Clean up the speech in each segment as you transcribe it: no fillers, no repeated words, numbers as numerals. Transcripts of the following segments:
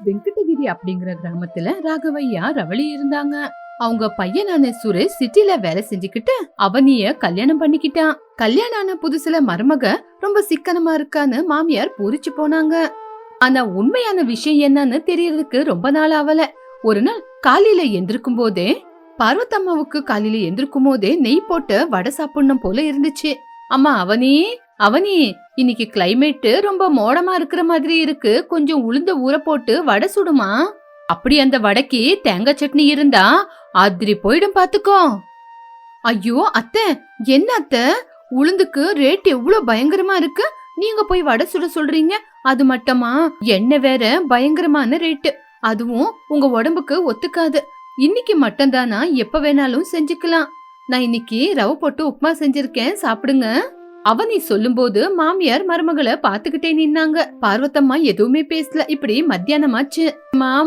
வெங்கடகிரி அப்படிங்கிற கிராமத்துல ராகவையா ரவளி இருந்தாங்க. அவங்க பையனான சுரேஷ் சிட்டில வேலை செஞ்சுக்கிட்டு அவனிய கல்யாணம் பண்ணிக்கிட்டான். கல்யாணம் ஆன புதுசுல மருமக ரொம்ப சிக்கனமா இருக்கான்னு மாமியார் பூரிச்சு போனாங்க. ஆனா உண்மையான விஷயம் என்னன்னு தெரியறதுக்கு ரொம்ப நாள் ஆவல. ஒரு நாள் காலையில எந்திருக்கும் போதே பார்வத்தம்மாவுக்கு காலையில எந்திருக்கும் போதே நெய் போட்டு வடை சாப்பிடணும் போல இருந்துச்சு. அம்மா அவனி அவனி இன்னைக்கு கிளைமேட் ரொம்ப மோடமா இருக்கிற மாதிரி இருக்கு, கொஞ்சம் உளுந்த ஊற போட்டு வடை சுடுமா. அப்படி அந்த வடைக்கு தேங்காய் சட்னி இருந்தா அதிரி போயிடும் பாத்துக்கோ. ஐயோ அத்தை, என்ன அத்தை, உளுந்துக்கு ரேட் எவ்வளவு பயங்கரமா இருக்கு, நீங்க போய் வடை சுட சொல்றீங்க. அது மட்டுமா எண்ணெய் வேற பயங்கரமான ரேட்டு, அதுவும் உங்க உடம்புக்கு ஒத்துக்காது. இன்னைக்கு மட்டும் தானா, எப்ப வேணாலும் செஞ்சுக்கலாம். நான் இன்னைக்கு ரவை போட்டு உப்புமா செஞ்சிருக்கேன், சாப்பிடுங்க. அவனி சொல்லும் போது மாமியார் மருமகளை பாத்துக்கிட்டே நின்னாங்க. பார்வத்தம்மா எதுவுமே பேசல. இப்படி மத்தியானமாச்சு.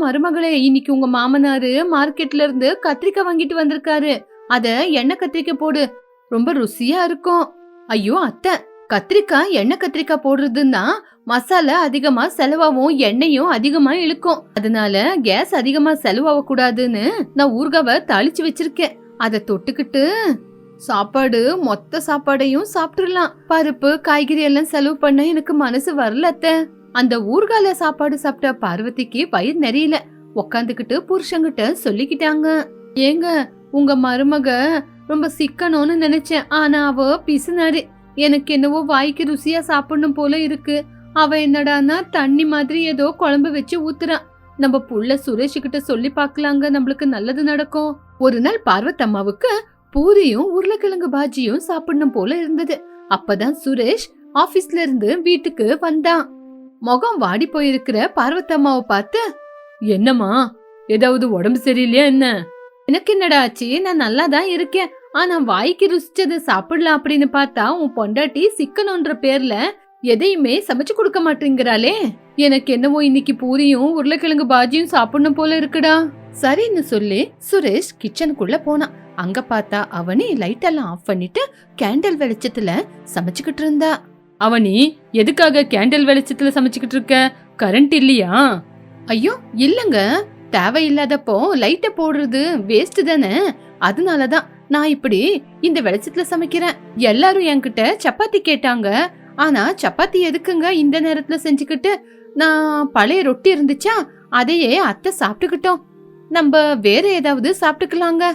மருமகளே, இன்னைக்கு உங்க மாமனாரு மார்க்கெட்ல இருந்து கத்திரிக்காய் வாங்கிட்டு வந்திருக்காரு, அத எண்ணெய் கத்திரிக்காய் போடு, ரொம்ப ருசியா இருக்கும். ஐயோ அத்தை, கத்திரிக்காய் எண்ணெய் கத்திரிக்காய் போடுறதுன்னா மசாலா அதிகமா செலவாகும், எண்ணெயும் அதிகமா இழுக்கும். அதனால கேஸ் அதிகமா செலவாக கூடாதுன்னு நான் ஊறுகாவை தாளிச்சு வச்சிருக்கேன். அத தொட்டுக்கிட்டு சாப்பாடு மொத்த சாப்பாடையும் சாப்பிட்டுலாம். பருப்பு காய்கறி எல்லாம் செலவு பண்ண எனக்கு மனசு வரல அத்தை. அந்த ஊர்கால சாப்பாடு சாப்பிட்ட பார்வதிக்கு வயிறு நிறையல. உக்காந்துக்கிட்டு புருஷங்கிட்ட சொல்லிக்கிட்டாங்க, ஏங்க உங்க மருமக ரொம்ப சிக்கணும்னு நினைச்சேன், ஆனா அவ பிசுனாரு. எனக்கு என்னவோ வாய்க்கு ருசியா சாப்பிடணும் போல இருக்கு. அவ என்னடானா தண்ணி மாதிரி ஏதோ குழம்பு வச்சு ஊத்துறான். நம்ம புள்ள சுரேஷ் கிட்ட சொல்லி பாக்கலாங்க, நம்மளுக்கு நல்லது நடக்கும். ஒரு நாள் பார்வத்தம்மாவுக்கு பூரியும் உருளைக்கிழங்கு பாஜியும் சாப்பிடணும் போல இருந்தது. அப்பதான் சுரேஷ் ஆபீஸ்ல இருந்து வீட்டுக்கு வந்தான். முகம் வாடி போயிருக்கிற பார்வத்தம்மாவை பார்த்து, என்னம்மா, ஏதாவது உடம்பு சரியில்லையா என்ன? எனக்கு என்னடா ஆச்சு, நான் நல்லா தான் இருக்கேன். ஆனா வாய்க்கு ருசிச்சதை சாப்பிடலாம் அப்படின்னு பார்த்தா உன் பொண்டாட்டி சிக்கனன்ற பேர்ல எதையுமே சமைச்சு கொடுக்க மாட்டேங்கிறாளே. எனக்கு என்னவோ இன்னைக்கு பூரியும் உருளைக்கிழங்கு பாஜியும் சாப்பிடணும் போல இருக்குடா. சரின்னு சொல்லி சுரேஷ் கிச்சனுக்குள்ள போனான். அங்க பார்த்தா அவனி லைட் எல்லாம் ஆஃப் பண்ணிட்டு கேண்டில் வெளிச்சத்துல சமைச்சுக்கிட்டு இருந்தா. அவனி, எதுக்காக கேண்டில் வெளிச்சத்துல சமைச்சுக்கிட்டு இருக்க? கரண்ட் இல்லையா? ஐயோ இல்லங்க, தேவையில்லாதப்போ லைட்ட போடுறது வேஸ்ட் தானே, அதனாலதான் நான் இப்படி இந்த வெளிச்சத்துல சமைக்கிறேன். எல்லாரும் என்கிட்ட சப்பாத்தி கேட்டாங்க, ஆனா சப்பாத்தி எதுக்குங்க இந்த நேரத்துல செஞ்சுக்கிட்டு, நான் பழைய ரொட்டி இருந்துச்சா அதையே அத்தை சாப்பிட்டுக்கிட்டோம், நம்ம வேற ஏதாவது சாப்பிட்டுக்கலாங்க.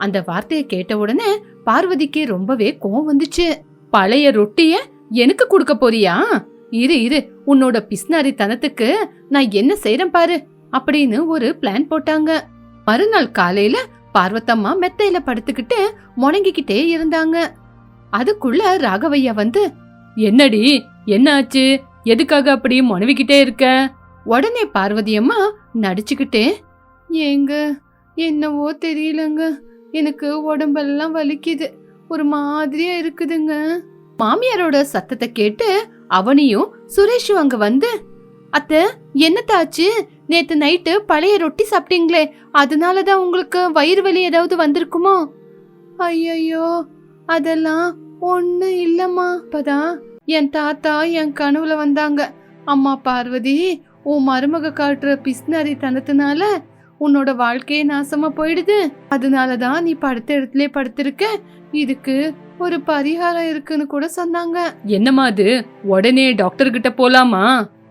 அந்த வார்த்தையை கேட்ட உடனே பார்வதிக்கு ரொம்பவே கோவம் வந்துச்சு. பழைய ரொட்டிய எனக்கு கொடுக்க போறியா? இரு இரு, உன்னோட பிஸ்னாரி தனத்துக்கு நான் என்ன செய்யறேன் பாரு அப்படின்னு ஒரு பிளான் போட்டாங்க. மறுநாள் காலையில பார்வத்தம்மா மெத்தையில படுத்துக்கிட்டு முணங்கிக்கிட்டே இருந்தாங்க. அதுக்குள்ள ராகவையா வந்து, என்னடி என்ன ஆச்சு, எதுக்காக அப்படி முணவிக்கிட்டே இருக்க? உடனே பார்வதி அம்மா நடிச்சுக்கிட்டே, ஏங்க என்னவோ தெரியலங்க, எனக்கு உடம்பெல்லாம் வலிக்குது, ஒரு மாதிரியா இருக்குதுங்க. மாமியாரோட சத்தத்தை கேட்டு அவனையும் சுரேஷும் அங்க வந்து, அத்தை என்னத்தாச்சு, நேத்து நைட்டு பழைய ரொட்டி சாப்பிட்டீங்களே, அதனாலதான் உங்களுக்கு வயிறு வலி ஏதாவது வந்திருக்குமோ? ஐயோ அதெல்லாம் ஒண்ணு இல்லம்மா, இப்பதான் என் தாத்தா என் கனவுல வந்தாங்க. அம்மா பார்வதி, உன் மருமக காட்டுற பிஸ்னரி தனத்தினால உன்னோட வாழ்க்கையே நாசமா போயிடுது, அதனாலதான் நீ படுத்த இடத்துல படுத்திருக்க, இதுக்கு ஒரு பரிகாரம் இருக்குன்னு கூட சொன்னாங்க. என்னமா அது, உடனே டாக்டர் கிட்ட போலாமா?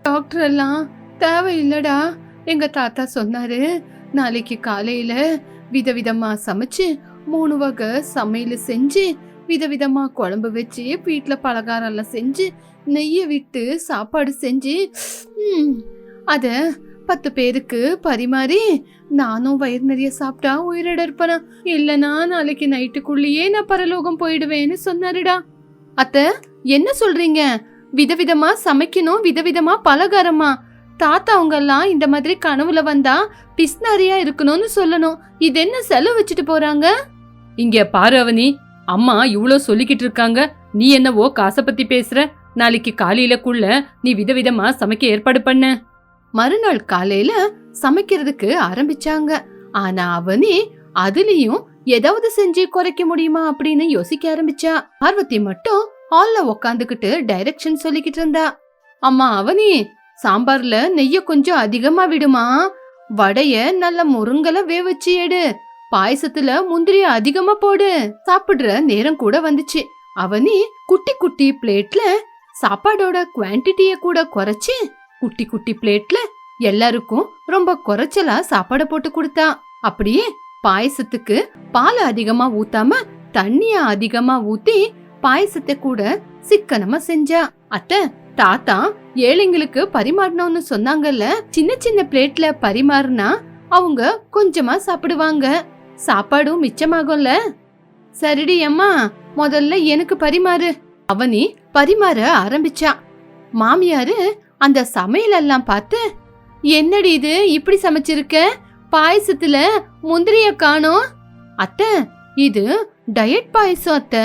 டாக்டர் எல்லாம் தேவையில்லடா, எங்க தாத்தா சொன்னாரு, நாளைக்கு காலையில விதவிதமா சமைச்சு 3 வகை சமையல் செஞ்சு விதவிதமா குழம்பு வச்சு வீட்டுல பலகாரம் எல்லாம் செஞ்சு நெய்ய விட்டு சாப்பாடு செஞ்சு அத 10 பேருக்கு பரிமாறி நானும் வயிறு நிறைய சாப்பிட்டா உயிரிட இருப்பனா, இல்லனா நாளைக்கு நைட்டுக்குள்ளேயே நான் பரலோகம் போயிடுவேன்னு சொன்னாருடா. அத்தை என்ன சொல்றீங்க, விதவிதமா சமைக்கணும், விதவிதமா பலகாரமா? தாத்தா அவங்க எல்லாம் இந்த மாதிரி கனவுல வந்தா பிஸ்னாரியா இருக்கணும்னு சொல்லணும், இது என்ன செலவு வச்சுட்டு போறாங்க? இங்க பாரு அவனி, அம்மா இவ்ளோ சொல்லிக்கிட்டு இருக்காங்க, நீ என்னவோ காசை பத்தி பேசுற. நாளைக்கு காலையிலக்குள்ள நீ விதவிதமா சமைக்க ஏற்பாடு பண்ண. மறுநாள் காலையில சமைக்கிறதுக்கு ஆரம்பிச்சாங்க. ஆனா அவனி அதுலயும் ஏதாவது செஞ்சு குறைக்க முடியுமா அப்படின்னு யோசிக்க ஆரம்பிச்சா. பார்வதி மட்டும் ஹால்ல உக்காந்துக்கிட்டு டைரக்ஷன் சொல்லிக்கிட்டு இருந்தா. அம்மா அவனி, சாம்பார்ல நெய்ய கொஞ்சம் அதிகமா விடுமா, வடைய நல்ல முருங்கல வேவச்சு எடு, பாயசத்துல முந்திரிய அதிகமா போடு. சாப்பிடுற நேரம் கூட வந்துச்சு. அவனி குட்டி குட்டி பிளேட்ல சாப்பாடோட குவான்டிட்டிய கூட குறைச்சு குட்டி குட்டி பிளேட்ல எல்லாருக்கும் ரொம்ப குறைச்சலா சாப்பாட போட்டு கொடுத்தா. அப்படியே பாயசத்துக்கு பால் அதிகமா ஊத்தாம தண்ணிய அதிகமா ஊத்தி பாயசத்தை கூட சிக்கனமா செஞ்சா. அத்தை, தாத்தா ஏழைங்களுக்கு பரிமாறணும்னு சொன்னாங்கல்ல, சின்ன சின்ன பிளேட்ல பரிமாறினா அவங்க கொஞ்சமா சாப்பிடுவாங்க, சாப்பாடும் மிச்சமாகும்ல. சரிடி அம்மா, முதல்ல எனக்கு பரிமாறு. அவனி பரிமாற ஆரம்பிச்சா. மாமியாரு அந்த சமையல் எல்லாம் பார்த்து, என்னடி இது இப்படி சமைச்சிருக்க, பாயசத்துல முந்திரிய காணோம். அத்தை, இது டயட் பாயசம் அத்தை,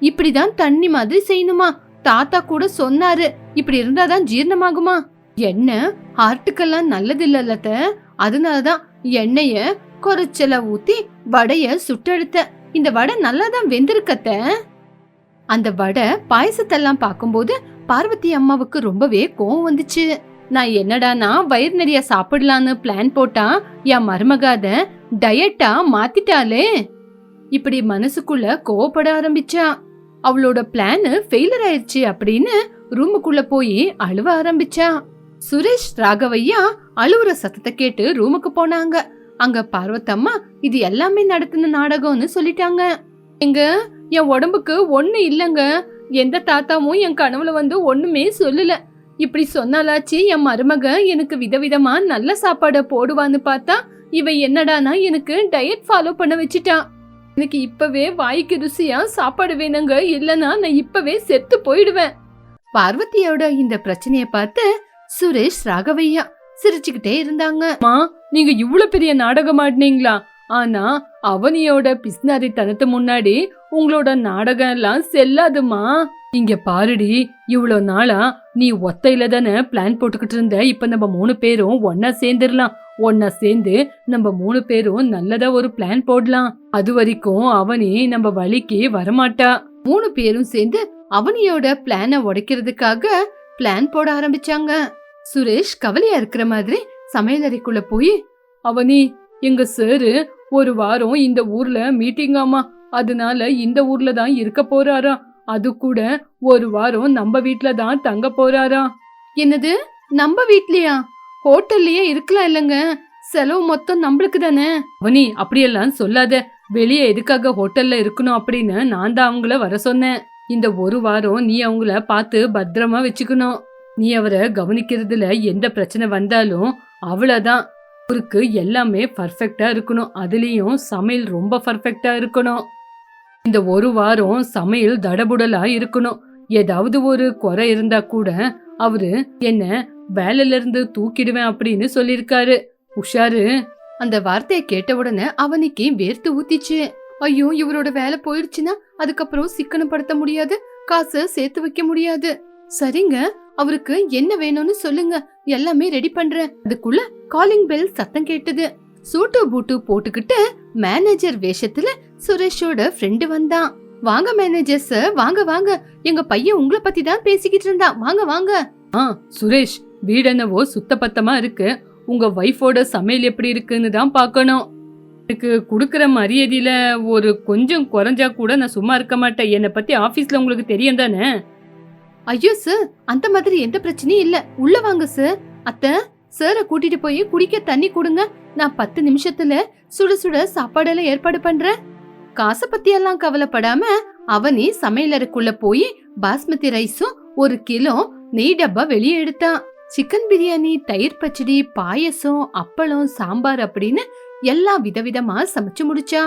இப்படிதான் தண்ணி மாதிரி செய்யணுமா, தாத்தா கூட சொன்னாரு, இப்படி இருந்தாதான் ஜீரணமாகுமா. எண்ணெய் ஹார்ட்டுக்கெல்லாம் நல்லது இல்ல அத்தை, அதனாலதான் எண்ணெய குறைச்சல ஊத்தி வடைய சுட்டெடுத்த. இந்த வடை நல்லாதான் வெந்திருக்கத்த. அந்த வடை பாயசத்தெல்லாம் பார்க்கும்போது பார்வதி அம்மாவுக்கு ரொம்பவே கோவம் வந்துச்சு. நான் என்னடானா வயிறு நிறைய சாப்பிடலான்னு பிளான் போட்டா என் மருமகாத டயட்டா மாத்திட்டாலே. இப்படி மனசுக்குள்ள கோவப்பட ஆரம்பிச்சா. அவளோட பிளான் ஃபெயிலர் ஆயிடுச்சு அப்படின்னு ரூமுக்குள்ள போய் அழுவ ஆரம்பிச்சா. சுரேஷ் ராகவையா அழுவுற சத்தத்தை கேட்டு ரூமுக்கு போனாங்க. அங்க பார்வத்தம்மா இது எல்லாமே நடத்தின நாடகம்னு சொல்லிட்டாங்க. எங்க என் உடம்புக்கு ஒண்ணு இல்லங்க, எந்த தாத்தாவும் என் கனவுல வந்து ஒண்ணுமே சொல்லல. இப்படி சொன்னாலாச்சு என் மருமக எனக்கு விதவிதமா நல்ல சாப்பாட போடுவான்னு பார்த்தா இவ என்னடானா எனக்கு டயட் ஃபாலோ பண்ண வச்சிட்டா. எனக்கு இப்பவே வாய்க்கு ருசியா சாப்பாடு வேணுங்க, இல்லனா நான் இப்பவே செத்து போயிடுவேன். பார்வதியோட இந்த பிரச்சனைய பார்த்து சுரேஷ் ராகவையா சிரிச்சுக்கிட்டே இருந்தாங்க. நீங்க இவ்வளவு பெரிய நாடகம் ஆடினீங்களா? ஆனா அவனியோட பிஸ்னாரித்தனத்து முன்னாடி உங்களோட நாடகம் எல்லாம் செல்லாதுமா. இங்க பாருடி, இவ்வளவு நாளா நீ ஒத்தையில தானே பிளான் போட்டுக்கிட்டு இருந்த. இப்ப நம்ம 3 பேரும் ஒன்னா சேர்ந்துடலாம். ஒன்னா சேர்ந்து நம்ம 3 பேரும் நல்லதா ஒரு பிளான் போடலாம். அது வரைக்கும் அவனி நம்ம வழிக்கு வரமாட்டா. 3 பேரும் சேர்ந்து அவனியோட பிளான உடைக்கிறதுக்காக பிளான் போட ஆரம்பிச்சாங்க. சுரேஷ் கவலையா இருக்கிற மாதிரி சமையலறைக்குள்ள போய், அவனி எங்க சாரு ஒரு வாரம் இந்த ஊர்ல மீட்டிங்காமா, அதனால இந்த ஊர்ல தான் இருக்க போறாரா. அது கூட ஒரு வாரம் நம்ம வீட்ல தான் தங்க போறாரா. என்னது, நம்ம வீட்லயா? ஹோட்டல்லயே இருக்கலாம் இல்லங்க, செலவு மொத்தம் நம்மளுக்கு தானே. அவனி அப்படியெல்லாம் சொல்லாத, வெளியே எதுக்காக ஹோட்டல்ல இருக்கணும் அப்படின்னு நான் தான் அவங்கள வர சொன்னேன். இந்த ஒரு வாரம் நீ அவங்கள பார்த்து பத்திரமா வச்சுக்கணும். நீ அவரை கவனிக்கிறதுல எந்த பிரச்சனை வந்தாலும் அவ்வளவுதான். அவருக்கு எல்லாமே பர்ஃபெக்டா இருக்கணும், அதுலயும் சமையல் ரொம்ப பர்ஃபெக்டா இருக்கணும். இந்த ஒரு வாரம் சமையல் தடபுடலா இருக்கணும். ஏதாவது ஒரு குறை இருந்தா கூட அவரு என்ன வேலையில இருந்து தூக்கிடுவேன் அப்படின்னு சொல்லிருக்காரு. உஷாரு. அந்த வார்த்தையை கேட்ட உடனே அவனுக்கு வேர்த்து ஊத்திச்சு. ஐயோ, இவரோட வேலை போயிடுச்சுன்னா அதுக்கப்புறம் சிக்கனப்படுத்த முடியாது, காசு சேர்த்து வைக்க முடியாது. சரிங்க, அவருக்கு என்ன வேணும்னு சொல்லுங்க, எல்லாமே ரெடி பண்றேன். அதுக்குள்ள காலிங் பெல் சத்தம் கேட்டது. சூட்டு பூட்டு போட்டுக்கிட்டு மேனேஜர் வேஷத்துல சுரேஷோட ஃப்ரெண்டு வந்தான். வாங்க மேனேஜர் சார், வாங்க வாங்க, எங்க பையன் உங்களை பத்தி தான் பேசிக்கிட்டு இருந்தான், வாங்க வாங்க. சுரேஷ், வீடு என்னவோ சுத்த பத்தமா இருக்கு, உங்க வைஃபோட சமையல் எப்படி இருக்குன்னு தான் பாக்கணும். எனக்கு குடுக்கற மரியாதையில ஒரு கொஞ்சம் குறைஞ்சா கூட நான் சும்மா இருக்க மாட்டேன். என்னை பத்தி ஆபீஸ்ல உங்களுக்கு தெரியும் தானே? ஐயோ சார், அந்த மாதிரி எந்த பிரச்சனையும் இல்ல, உள்ள வாங்க சார். அத்தை, சாரை கூட்டிட்டு போய் குடிக்க தண்ணி கொடுங்க, நான் 10 நிமிஷத்துல சுட சுட சாப்பாடெல்லாம் ஏற்பாடு பண்றேன். காசை பத்தி எல்லாம் கவலைப்படாம அவனி சமையலறைக்குள்ள போய் பாஸ்மதி ரைஸும் 1 கிலோ நெய் டப்பா வெளியே எடுத்தான். சிக்கன் பிரியாணி, தயிர் பச்சடி, பாயசம், அப்பளம், சாம்பார் அப்படின்னு எல்லாம் விதவிதமா சமைச்சு முடிச்சா.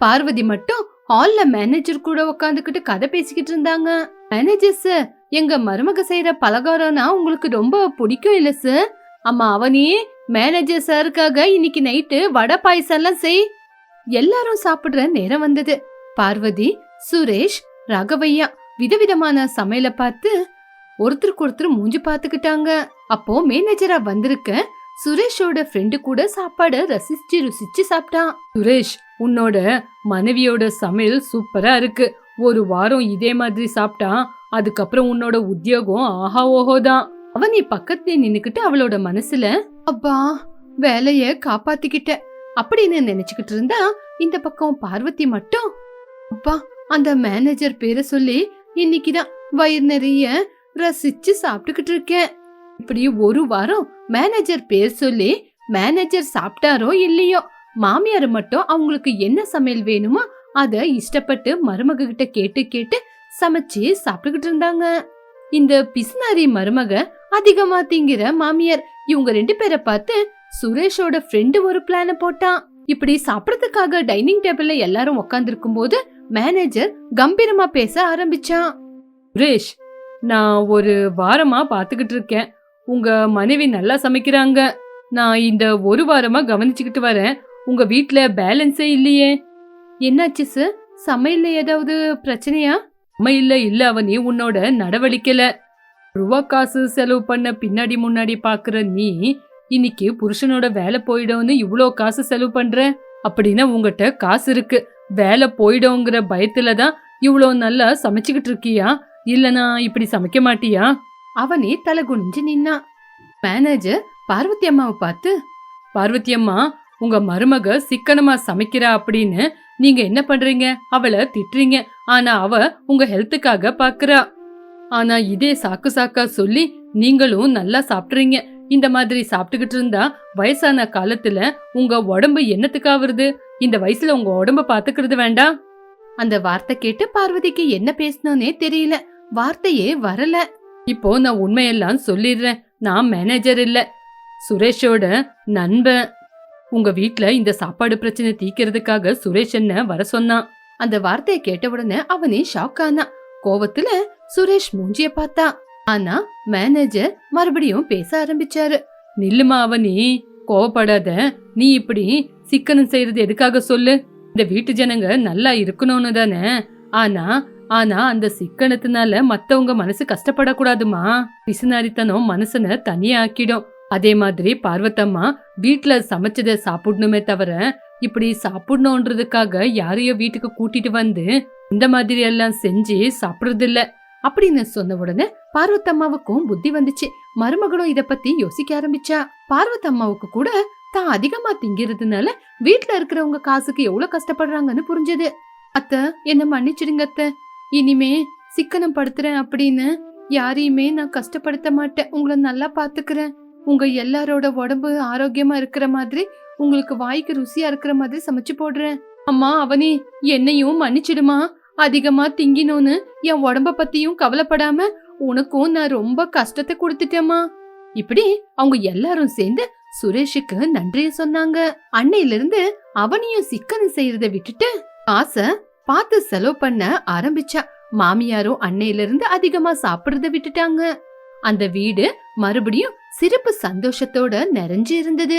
பார்வதி மட்டும் ஹால்ல மேனேஜர் கூட உட்காந்துக்கிட்டு கதை பேசிக்கிட்டு இருந்தாங்க. மேனேஜர் சார், எங்க மருமக செய்யற பலகாரம்னா உங்களுக்கு ரொம்ப பிடிக்கும் இல்ல சார்? அம்மா அவனி, மேனேஜர் சாருக்காக இன்னைக்கு நைட்டு வடை பாயசம் எல்லாம் செய். எல்லாரும் சாப்பிடுற நேரம் வந்தது. பார்வதி, சுரேஷ், ராகவையா விதவிதமான சமையல பார்த்து ஒருத்தருக்கு ஒருத்தர் மூஞ்சி பாத்துக்கிட்டாங்க. அப்போ மேனேஜரா வந்திருக்க சுரேஷோட ஃப்ரெண்டு கூட சாப்பாட ரசிச்சு ருசிச்சு சாப்பிட்டான். சுரேஷ், உன்னோட மனைவியோட சமையல் சூப்பரா இருக்கு. ஒரு வாரம் இதே மாதிரி சாப்பிட்டா அதுக்கப்புறம் உன்னோட உத்தியோகம் ஆஹா ஓஹோதான். அவனி பக்கத்துல நின்னுக்கிட்டு அவளோட மனசுல அப்பா வேலைய காப்பாத்திக்கிட்ட அப்படின்னு நினைச்சுக்கிட்டு இருந்தா, இந்த பக்கம் பார்வதி மட்டும் அப்பா அந்த மேனேஜர் பேரை சொல்லி இன்னைக்குதான் வயிறு நிறைய ரசிச்சு சாப்பிட்டுக்கிட்டு இருக்கேன். இப்படி ஒரு வாரம் மேனேஜர் பேர் சொல்லி மேனேஜர் சாப்பிட்டாரோ இல்லையோ, மாமியார் மட்டும் அவங்களுக்கு என்ன சமையல் வேணுமோ அத இஷ்டப்பட்டு மருமக கிட்ட கேட்டு கேட்டு சமைச்சு சாப்பிட்டுக்கிட்டு இருந்தாங்க. இந்த பிசுனாரி மருமக அதிகமா திங்கிற மாமியார் இவங்க 2 பேரை பார்த்து சுரேஷோட ஃப்ரெண்டு ஒரு பிளான போட்டான். இப்படி சாப்பிடறதுக்காக டைனிங் டேபிள்ல எல்லாரும் உட்கார்ந்து இருக்கும் போது மேனேஜர் கம்பீரமா பேச ஆரம்பிச்சான். சுரேஷ், நான் ஒரு வாரமா பாத்துக்கிட்டு இருக்கேன், உங்க மனைவி நல்லா சமைக்கிறாங்க. நான் இந்த ஒரு வாரமா கவனிச்சுக்கிட்டு வரேன், உங்க வீட்ல பேலன்ஸே இல்லையே. என்னாச்சு சார், சமையல்ல ஏதாவது பிரச்சனையா? இல்ல அவனி, உன்னோட நடவடிக்கையில ரூபா காசு செலவு பண்ண பின்னாடி முன்னாடி பாக்குற நீ இன்னைக்கு புருஷனோட வேலை போயிடும்னு இவ்ளோ காசு செலவு பண்ற. அப்படின்னா உங்ககிட்ட காசு இருக்கு, வேலை போயிடும்ங்கிற பயத்துலதான் இவ்ளோ நல்லா சமைச்சுக்கிட்டு இருக்கியா? இல்லனா இப்படி சமைக்க மாட்டியா? அவனே தலை குனிஞ்சு நின்னா. மேனேஜர் பார்வதி அம்மாவை பார்த்து, பார்வதி அம்மா, உங்க மருமக சிக்கனமா சமைக்கிறா அப்படின்னு நீங்க என்ன பண்றீங்க? அவளை திட்டுறீங்க. ஆனா அவ உங்க ஹெல்த்துக்காக பாக்குறா. ஆனா இதே சாக்கு சாக்கா சொல்லி நீங்களும் நல்லா சாப்பிடுறீங்க. இந்த மாதிரி சாப்பிட்டுக்கிட்டு இருந்தா வயசான காலத்துல உங்க உடம்பு என்னத்துக்கு ஆவறது? இந்த வயசுல உங்க உடம்ப பாத்துக்கிறது வேண்டாம். அந்த வார்த்தை கேட்டு பார்வதிக்கு என்ன பேசணும்னே தெரியல, வார்த்தையே வரல. இப்போ நான் உண்மையெல்லாம் சொல்லிடுறேன், நான் மேனேஜர் இல்ல, சுரேஷோட நண்பன். உங்க வீட்ல இந்த சாப்பாடு பிரச்சனை தீக்கிறதுக்காக சுரேஷ் என்ன வர சொன்னான். அந்த வார்த்தையை கேட்ட உடனே அவனே ஷாக் ஆனா. கோவத்துல சுரேஷ் மூஞ்சிய பார்த்தா. ஆனா மேனேஜர் மறுபடியும் பேச ஆரம்பிச்சாரு. நில்லுமா அவனி, கோவப்படாத. நீ இப்படி சிக்கனம் செய்யறது எதுக்காக சொல்லு? இந்த வீட்டு ஜனங்க நல்லா இருக்கணும்னு தானே. ஆனா ஆனா அந்த சிக்கனத்தினால மத்தவங்க மனசு கஷ்டப்படக்கூடாதுமா. பிசுனாரித்தனம் மனசனை தனியா ஆக்கிடும். அதே மாதிரி பார்வத்தம்மா வீட்டுல சமைச்சத சாப்பிடணுமே தவிர இப்படி சாப்பிடணும்ன்றதுக்காக யாரையோ வீட்டுக்கு கூட்டிட்டு வந்து இந்த மாதிரி எல்லாம் செஞ்சு சாப்பிடுறது இல்ல அப்படின்னு சொன்ன உடனே பார்வத்தம்மாவுக்கும் புத்தி வந்துச்சு. மருமகளும் இத பத்தி யோசிக்க ஆரம்பிச்சா. பார்வத்தம்மாவுக்கு கூட தான் அதிகமா திங்கிறதுனால வீட்டுல இருக்கிறவங்க காசுக்கு எவ்வளவு கஷ்டப்படுறாங்கன்னு புரிஞ்சது. அத்த, என்ன மன்னிச்சிடுங்க அத்த, இனிமே சிக்கனம் படுத்துறேன் அப்படின்னு யாரையுமே நான் கஷ்டப்படுத்த மாட்டேன். உங்களை நல்லா பாத்துக்கிறேன். உங்க எல்லாரோட உடம்பு ஆரோக்கியமா இருக்கிற மாதிரி, உங்களுக்கு வாய்க்கு ருசியா இருக்கிற மாதிரி சமைச்சு போடுறேன். அம்மா அவனி, என்னையும் மன்னிச்சிடுமா. அதிகமா திங்கினோன்னு என் உடம்ப பத்தியும் கவலைப்படாம உனக்கும் நான் ரொம்ப கஷ்டத்தை கொடுத்துட்டேம்மா. இப்படி அவங்க எல்லாரும் சேர்ந்து சுரேஷுக்கு நன்றிய சொன்னாங்க. அன்னையில இருந்து அவனையும் சிக்கனம் செய்யறத விட்டுட்டு காசை பார்த்து செலவு பண்ண ஆரம்பிச்சா. மாமியாரும் அன்னையில இருந்து அதிகமா சாப்பிடுறத விட்டுட்டாங்க. அந்த வீடு மறுபடியும் சிறப்பு சந்தோஷத்தோட நிறைஞ்சு இருந்தது.